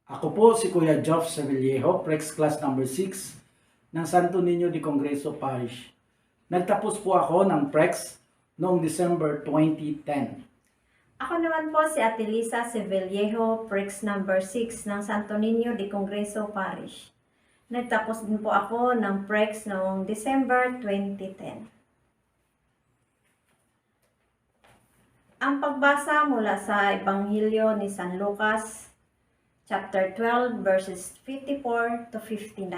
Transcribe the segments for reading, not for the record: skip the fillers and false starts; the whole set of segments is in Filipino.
Ako po si Kuya Joff Sevillejo, Prex Class number 6 ng Santo Niño de Congreso Parish. Nagtapos po ako ng Prex noong December 2010. Ako naman po si Ate Lisa Sevillejo, Prex number 6 ng Santo Niño de Congreso Parish. Nagtapos din po ako ng Prex noong December 2010. Ang pagbasa mula sa Ebanghelyo ni San Lucas, chapter 12, verses 54 to 59.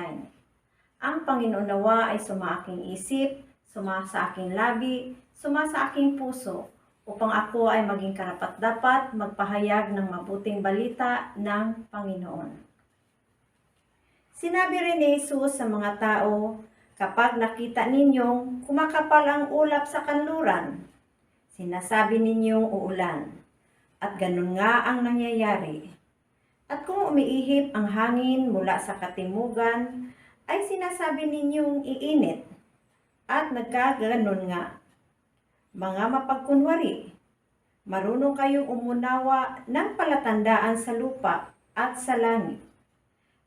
Ang Panginoon nawa ay sumaaking isip, suma sa aking labi, suma sa aking puso, upang ako ay maging karapat-dapat magpahayag ng mabuting balita ng Panginoon. Sinabi rin ni Jesus sa mga tao, kapag nakita ninyong kumakapal ang ulap sa kanluran, sinasabi ninyong uulan, at ganun nga ang nangyayari. At kung umiihip ang hangin mula sa katimugan, ay sinasabi ninyong iinit, at nagkaganon nga. Mga mapagkunwari, marunong kayong umunawa ng palatandaan sa lupa at sa langit.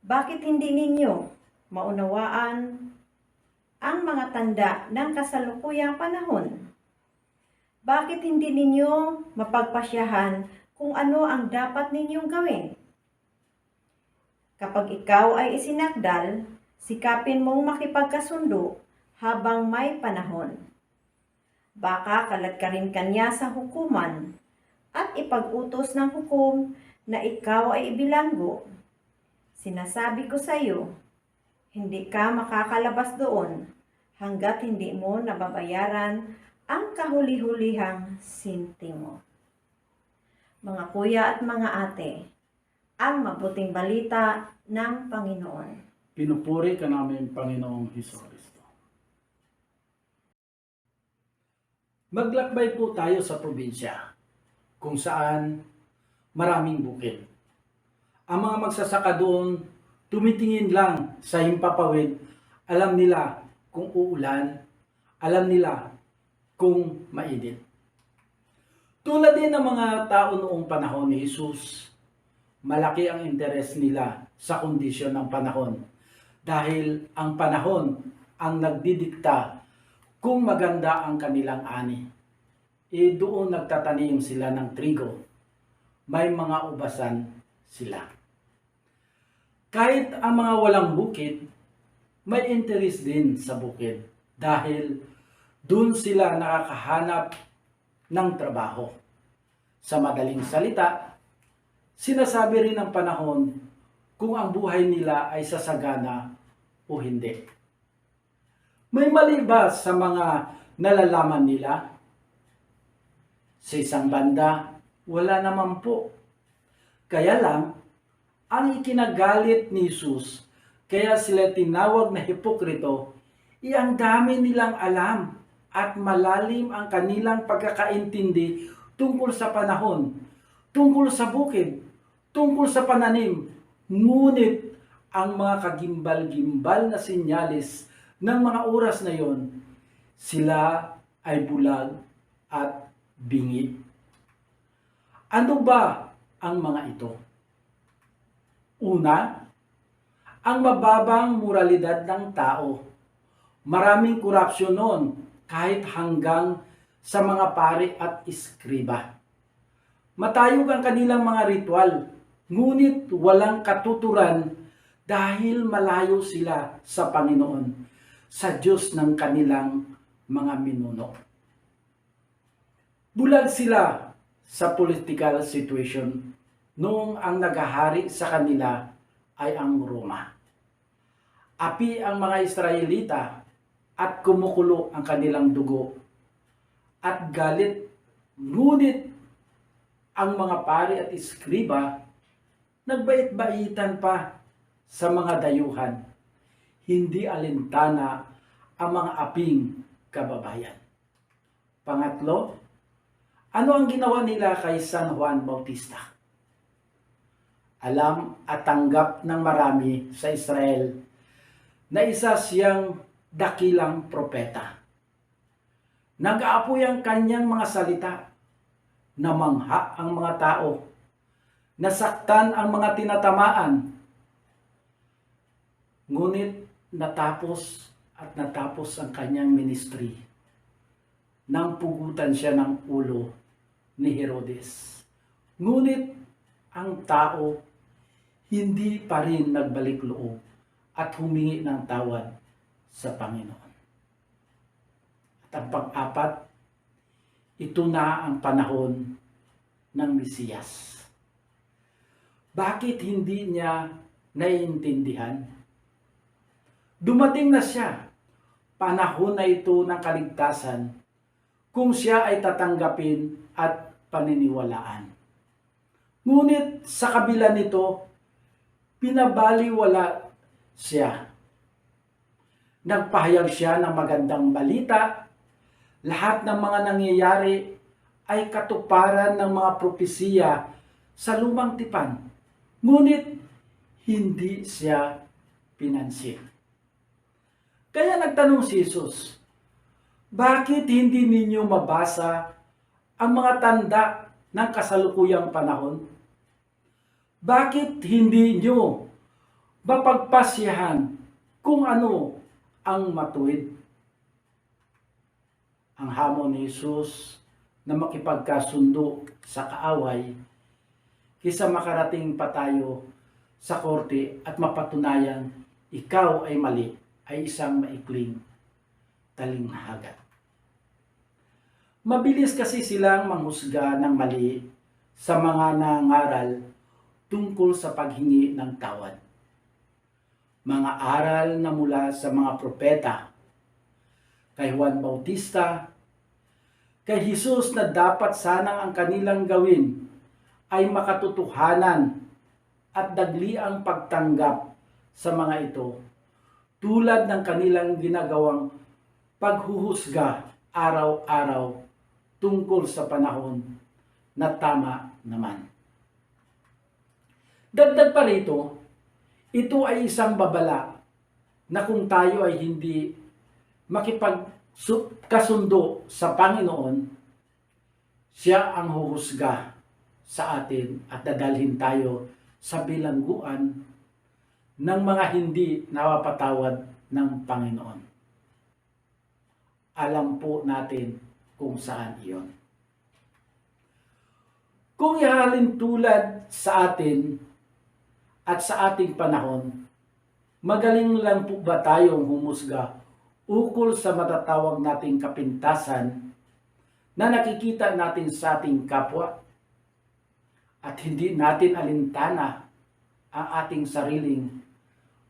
Bakit hindi ninyo maunawaan ang mga tanda ng kasalukuyang panahon? Bakit hindi ninyo mapagpasyahan kung ano ang dapat ninyong gawin? Kapag ikaw ay isinakdal, sikapin mong makipagkasundo habang may panahon. Baka kaladkarin kanya sa hukuman at ipag-utos ng hukom na ikaw ay ibilanggo. Sinasabi ko sa iyo, hindi ka makakalabas doon hanggat hindi mo nababayaran ang kahuli-hulihang sintimo. Mga kuya at mga ate, ang mabuting balita ng Panginoon. Pinupuri ka namin, Panginoong Hesukristo. Maglakbay po tayo sa probinsya kung saan maraming bukid. Ang mga magsasaka doon, tumitingin lang sa himpapawid, alam nila kung uulan, alam nila kung mainit. Tulad din ng mga tao noong panahon ni Jesus, malaki ang interes nila sa kondisyon ng panahon dahil ang panahon ang nagdidikta kung maganda ang kanilang ani. Doon nagtatanim sila ng trigo. May mga ubasan sila. Kahit ang mga walang bukid, may interes din sa bukid dahil doon sila nakakahanap ng trabaho. Sa madaling salita, sinasabi rin ng panahon kung ang buhay nila ay sasagana o hindi. May mali ba sa mga nalalaman nila? Sa isang banda, wala naman po. Kaya lang, ang ikinagalit ni Jesus, kaya sila tinawag na hipokrito, ang dami nilang alam at malalim ang kanilang pagkakaintindi tungkol sa panahon, tungkol sa bukid, tungkol sa pananim. Ngunit ang mga kagimbal-gimbal na sinyalis ng mga oras na yon, sila ay bulag at bingi. Ano ba ang mga ito? Una, ang mababang moralidad ng tao. Maraming korupsyon noon kahit hanggang sa mga pari at iskriba. Matayog ang kanilang mga ritual, ngunit walang katuturan dahil malayo sila sa Panginoon, sa Diyos ng kanilang mga minuno. Bulag sila sa political situation noong ang naghahari sa kanila ay ang Roma. Api ang mga Israelita at kumukulo ang kanilang dugo at galit, ngunit ang mga pari at iskriba nagbait-baitan pa sa mga dayuhan, hindi alintana ang mga aping kababayan. Pangatlo, ano ang ginawa nila kay San Juan Bautista? Alam at tanggap ng marami sa Israel na isa siyang dakilang propeta. Nag-aapoy ang kanyang mga salita, namangha ang mga tao nasaktan ang mga tinatamaan. Ngunit natapos ang kanyang ministry nang pugutan siya ng ulo ni Herodes. Ngunit ang tao hindi pa rin nagbalik loob at humingi ng tawad sa Panginoon. At ang pang-apat, ito na ang panahon ng Mesiyas. Bakit hindi niya naiintindihan? Dumating na siya, panahon na ito ng kaligtasan, kung siya ay tatanggapin at paniniwalaan. Ngunit sa kabila nito, pinabaliwala siya. Nagpahayag siya ng magandang balita. Lahat ng mga nangyayari ay katuparan ng mga propesiya sa lumang tipan. Ngunit hindi siya pinansin. Kaya nagtanong si Jesus, bakit hindi ninyo mabasa ang mga tanda ng kasalukuyang panahon? Bakit hindi nyo mapagpasyahan kung ano ang matuwid? Ang hamon ni Jesus na makipagkasundo sa kaaway kaysa makarating pa tayo sa korte at mapatunayan ikaw ay mali ay isang maikling talinghaga. Mabilis kasi silang manghusga ng mali sa mga nangaral tungkol sa paghingi ng tawad. Mga aral na mula sa mga propeta, kay Juan Bautista, kay Jesus na dapat sanang ang kanilang gawin ay makatotohanan at dagli ang pagtanggap sa mga ito, tulad ng kanilang ginagawang paghuhusga araw-araw tungkol sa panahon na tama naman. Dagdag pa rito, ito ay isang babala na kung tayo ay hindi makipagkasundo sa Panginoon, siya ang huhusga sa atin at dadalhin tayo sa bilangguan ng mga hindi napapatawad ng Panginoon. Alam po natin kung saan iyon. Kung ihalin tulad sa atin at sa ating panahon, magaling lang po ba tayong humusga ukol sa matatawag nating kapintasan na nakikita natin sa ating kapwa at hindi natin alintana ang ating sariling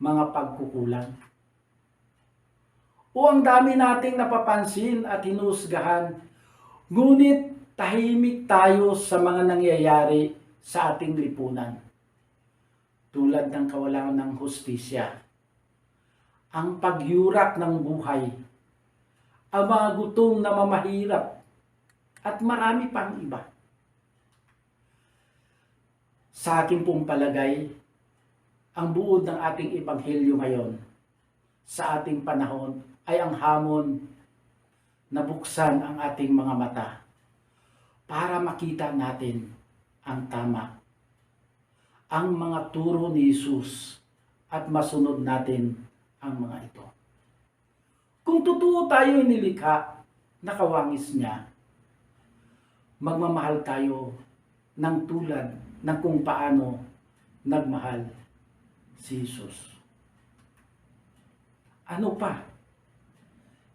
mga pagkukulang? O ang dami nating napapansin at hinusgahan, ngunit tahimik tayo sa mga nangyayari sa ating lipunan. Tulad ng kawalan ng hustisya, ang pagyurak ng buhay, ang mga gutom na mamahirap, at marami pang iba. Sa aking pong palagay, ang buod ng ating ebanghelyo ngayon sa ating panahon ay ang hamon na buksan ang ating mga mata para makita natin ang tama, ang mga turo ni Jesus at masunod natin ang mga ito. Kung totoo tayo nilikha na kawangis niya, magmamahal tayo ng tulad ng kung paano nagmahal si Jesus. Ano pa?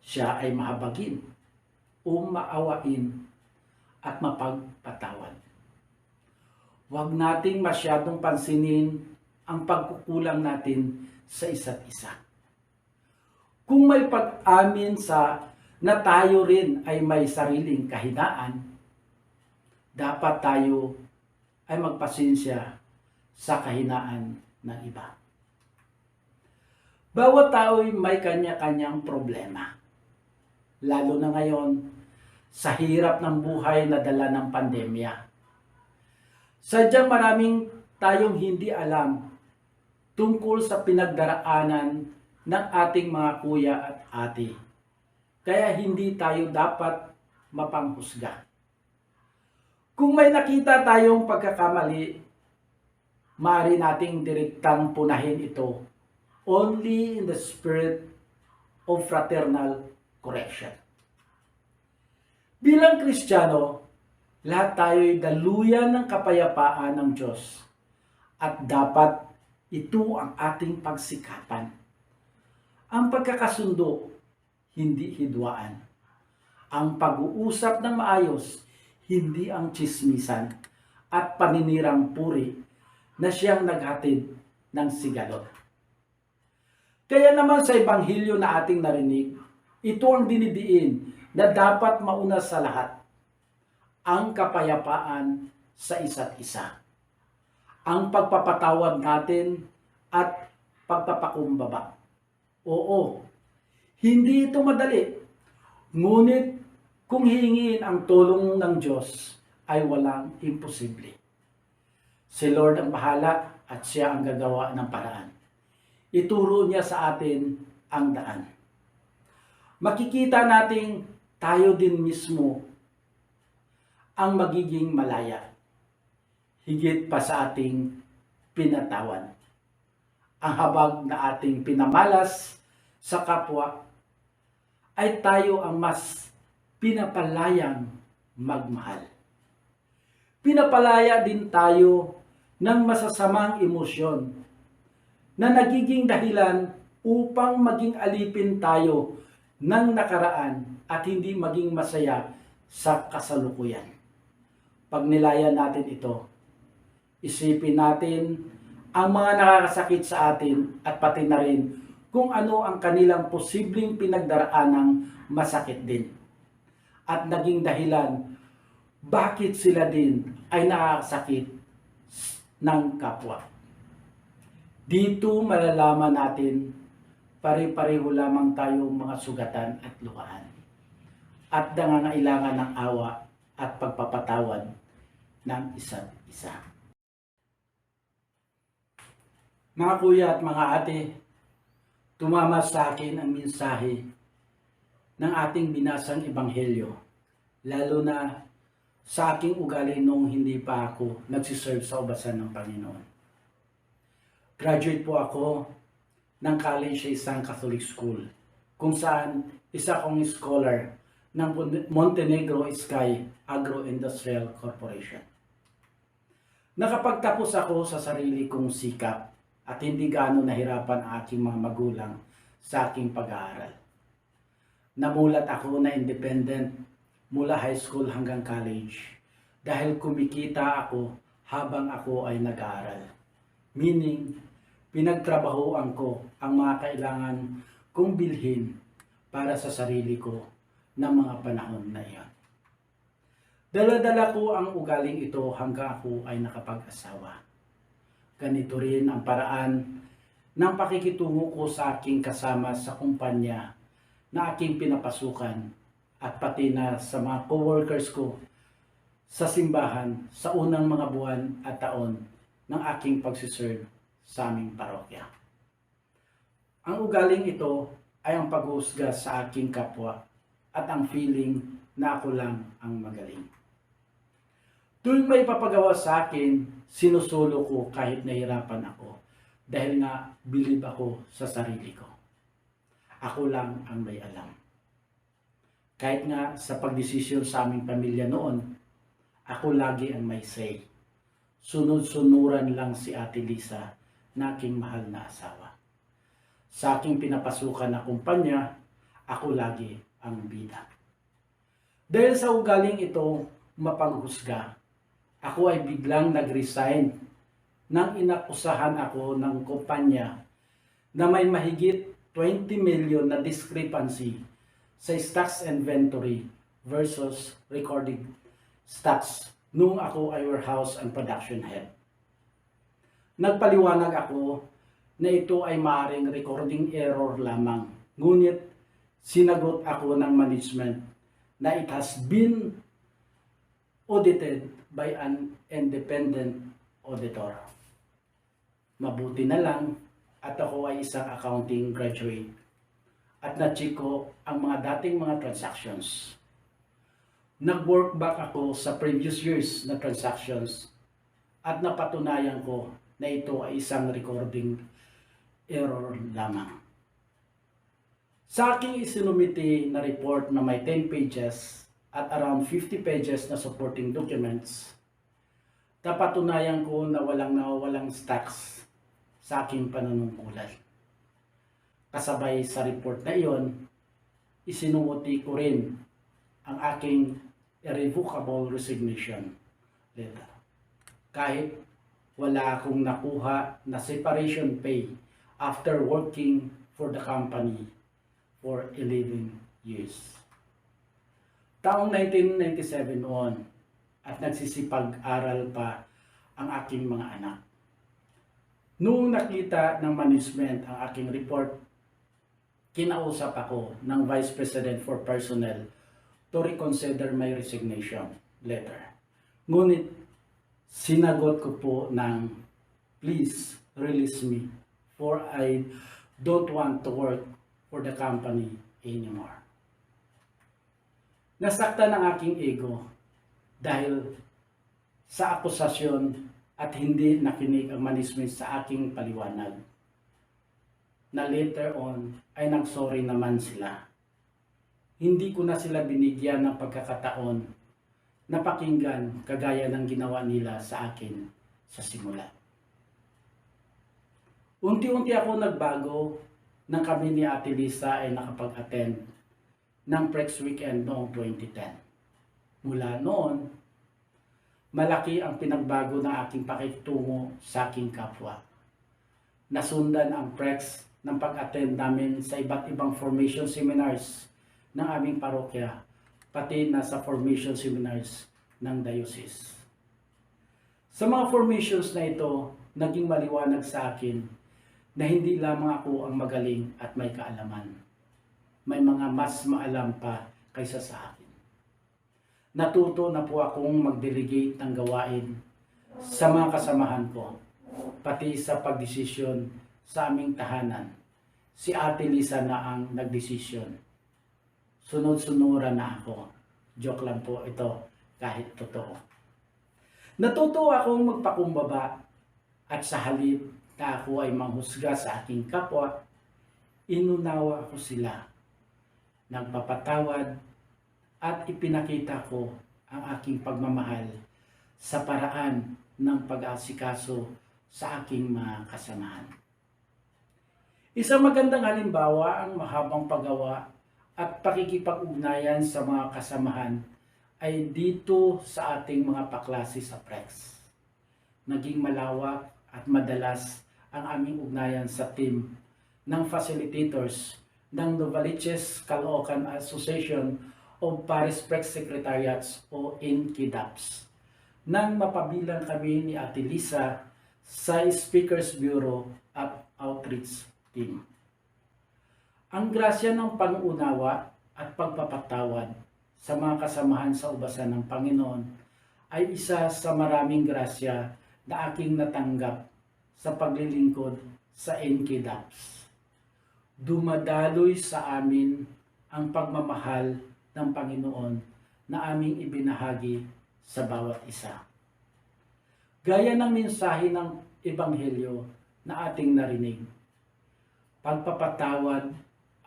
Siya ay mahabagin o maawain at mapagpatawad. Huwag nating masyadong pansinin ang pagkukulang natin sa isa't isa. Kung may pag-amin na tayo rin ay may sariling kahinaan, dapat tayo ay magpasensya sa kahinaan ng iba. Bawat tao ay may kanya-kanyang problema. Lalo na ngayon, sa hirap ng buhay na dala ng pandemya. Sadyang maraming tayong hindi alam tungkol sa pinagdaraanan ng ating mga kuya at ate. Kaya hindi tayo dapat mapanghusga. Kung may nakita tayong pagkakamali, maaari nating direktang punahin ito only in the spirit of fraternal correction. Bilang Kristiyano, lahat tayo'y daluyan ng kapayapaan ng Diyos at dapat ito ang ating pagsikapan. Ang pagkakasundo, hindi hidwaan. Ang pag-uusap ng maayos, hindi ang tsismisan at paninirang puri na siyang naghatid ng sigalot. Kaya naman sa Ebanghelyo na ating narinig, ito ang dinidiin na dapat mauna sa lahat, ang kapayapaan sa isa't isa. Ang pagpapatawad natin at pagpapakumbaba. Oo, hindi ito madali. Ngunit kung hihingin ang tulong ng Diyos ay walang imposible. Si Lord ang bahala at siya ang gagawa ng paraan. Ituro niya sa atin ang daan. Makikita nating tayo din mismo ang magiging malaya. Higit pa sa ating pinatawan. Ang habag na ating pinamalas sa kapwa ay tayo ang mas pinapalayang magmahal. Pinapalaya din tayo ng masasamang emosyon na nagiging dahilan upang maging alipin tayo ng nakaraan at hindi maging masaya sa kasalukuyan. Pag nilayan natin ito, isipin natin ang mga nakakasakit sa atin at pati na rin kung ano ang kanilang posibleng pinagdaraanang masakit din. At naging dahilan bakit sila din ay nakakasakit ng kapwa. Dito malalaman natin pare-pareho lamang tayong mga sugatan at luhaan at nangangailangan ng awa at pagpapatawad ng isa't isa. Mga kuya at mga ate, tumama sa akin ang mensahe ng ating binasang ebanghelyo, lalo na sa aking ugali noong hindi pa ako nagsiserve sa ubasan ng Panginoon. Graduate po ako ng college sa isang Catholic school, kung saan isa akong scholar ng Montenegro Sky Agro-Industrial Corporation. Nakapagtapos ako sa sarili kong sikap at hindi gaano nahirapan ang aking mga magulang sa aking pag-aaral. Namulat ako na independent mula high school hanggang college dahil kumikita ako habang ako ay nag-aaral. Meaning, pinagtrabahoan ko ang mga kailangan kong bilhin para sa sarili ko ng mga panahon na iyon. Dala-dala ko ang ugaling ito hanggang ako ay nakapag-asawa. Ganito rin ang paraan ng pakikitungo ko sa aking kasama sa kumpanya na aking pinapasukan at pati na sa mga co-workers ko sa simbahan sa unang mga buwan at taon ng aking pagsiserve sa aming parokya. Ang ugaling ito ay ang paghusga sa aking kapwa at ang feeling na ako lang ang magaling. Tuwing may papagawa sa akin, sinusulo ko kahit nahirapan ako dahil nga bilib ako sa sarili ko. Ako lang ang may alam. Kahit nga sa pagdesisyon sa aming pamilya noon, ako lagi ang may say. Sunod-sunuran lang si Ate Lisa na aking mahal na asawa. Sa aking pinapasukan na kumpanya, ako lagi ang bida. Dahil sa ugaling ito mapanghusga, ako ay biglang nag-resign nang inakusahan ako ng kumpanya na may mahigit 20 million na discrepancy sa stocks inventory versus recorded stocks nung ako ay warehouse and production head. Nagpaliwanag ako na ito ay maaaring recording error lamang, ngunit sinagot ako ng management na it has been audited by an independent auditor. Mabuti na lang at ako ay isang accounting graduate at na-check ko ang mga dating mga transactions. Nag-work back ako sa previous years na transactions at napatunayan ko na ito ay isang recording error lamang. Sa aking isinumiti na report na may 10 pages at around 50 pages na supporting documents, napatunayan ko na walang stocks sa aking panunungkulan. Kasabay sa report na iyon, isinuuti ko rin ang aking irrevocable resignation letter. Kahit wala akong nakuha na separation pay after working for the company for 11 years. Taong 1997 on at nagsisipag-aral pa ang aking mga anak. Noong nakita ng management ang aking report, kinausap ako ng Vice President for Personnel to reconsider my resignation letter. Ngunit sinagot ko po ng please release me for I don't want to work for the company anymore. Nasaktan ang aking ego dahil sa akusasyon at hindi nakinig ang management sa aking paliwanag. Na later on ay nagsorry naman sila. Hindi ko na sila binigyan ng pagkakataon na pakinggan kagaya ng ginawa nila sa akin sa simula. Unti-unti ako nagbago nang kami ni Ate Lisa ay nakapag-attend ng Prex Weekend noong 2010. Mula noon, malaki ang pinagbago ng aking pakikitungo sa aking kapwa. Nasundan ang Prex ng pag-attend namin sa iba't ibang formation seminars ng aming parokya, pati na sa formation seminars ng diocese. Sa mga formations na ito, naging maliwanag sa akin na hindi lamang ako ang magaling at may kaalaman. May mga mas maalam pa kaysa sa akin. Natuto na po akong mag-delegate ng gawain sa mga kasamahan ko, pati sa pagdesisyon sa aming tahanan. Si Ate Lisa na ang nagdesisyon. Sunod-sunuran na ako. Joke lang po ito, kahit totoo. Natuto akong magpakumbaba at sa halip na ako ay manghusga sa aking kapwa, inunawa ko sila. Nagpapatawad at ipinakita ko ang aking pagmamahal sa paraan ng pag-asikaso sa aking mga kasamahan. Isang magandang halimbawa ang mahabang paggawa at pakikipag-ugnayan sa mga kasamahan ay dito sa ating mga paklase sa Prex. Naging malawak at madalas ang aming ugnayan sa team ng facilitators ng Novaliches Caloocan Association of Paris Prex Secretariats o NKDAPS nang mapabilang kami ni Ate Lisa sa Speakers Bureau at Outreach Team. Ang grasya ng pang-unawa at pagpapatawad sa mga kasamahan sa ubasan ng Panginoon ay isa sa maraming grasya na aking natanggap sa paglilingkod sa NKDAPS. Dumadaloy sa amin ang pagmamahal ng Panginoon na aming ibinahagi sa bawat isa. Gaya ng mensahe ng Ebanghelyo na ating narinig, pagpapatawad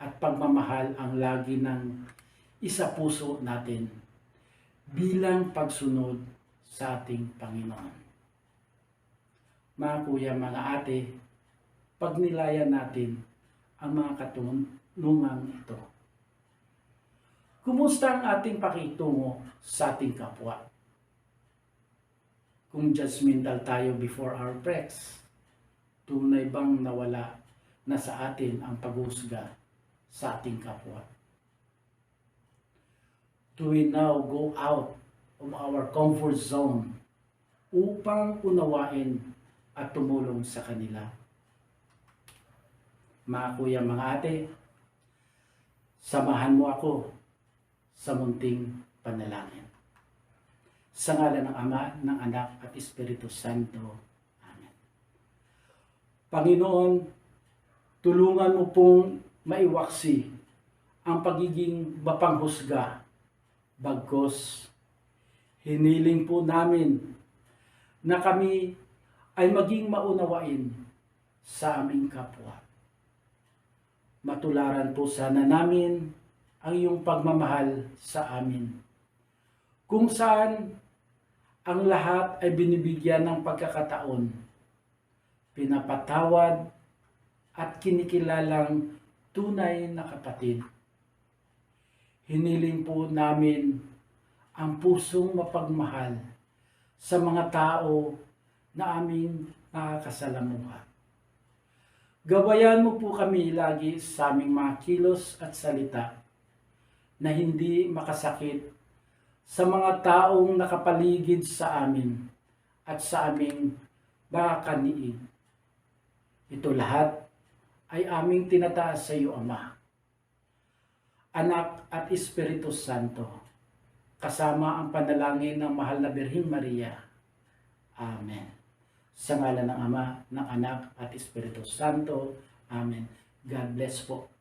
at pagmamahal ang lagi ng isa puso natin bilang pagsunod sa ating Panginoon. Mga kuya, mga ate, pagnilayan natin ang mga katanungang ito. Kumusta ang ating pakitungo sa ating kapwa? Kung judgmental tayo before our Prex, tunay bang nawala na sa atin ang paghusga sa ating kapwa? Do we now go out of our comfort zone upang unawain at tumulong sa kanila? Mga kuya, mga ate, samahan mo ako sa munting panalangin. Sa ngalan ng Ama, ng Anak at Espiritu Santo. Amen. Panginoon, tulungan mo pong maiwaksi ang pagiging mapanghusga. Bagkus, hiniling po namin na kami ay maging maunawain sa aming kapwa. Matularan po sana namin ang iyong pagmamahal sa amin, kung saan ang lahat ay binibigyan ng pagkakataon, pinapatawad at kinikilalang tunay na kapatid. Hiniling po namin ang pusong mapagmahal sa mga tao na aming nakakasalamuha. Gabayan mo po kami lagi sa aming mga kilos at salita na hindi makasakit sa mga taong nakapaligid sa amin at sa aming makakaniig. Ito lahat ay aming tinataas sa iyo, Ama, Anak at Espiritu Santo, kasama ang panalangin ng mahal na Birheng Maria. Amen. Sa ngalan ng Ama, ng Anak at Espiritu Santo. Amen. God bless po.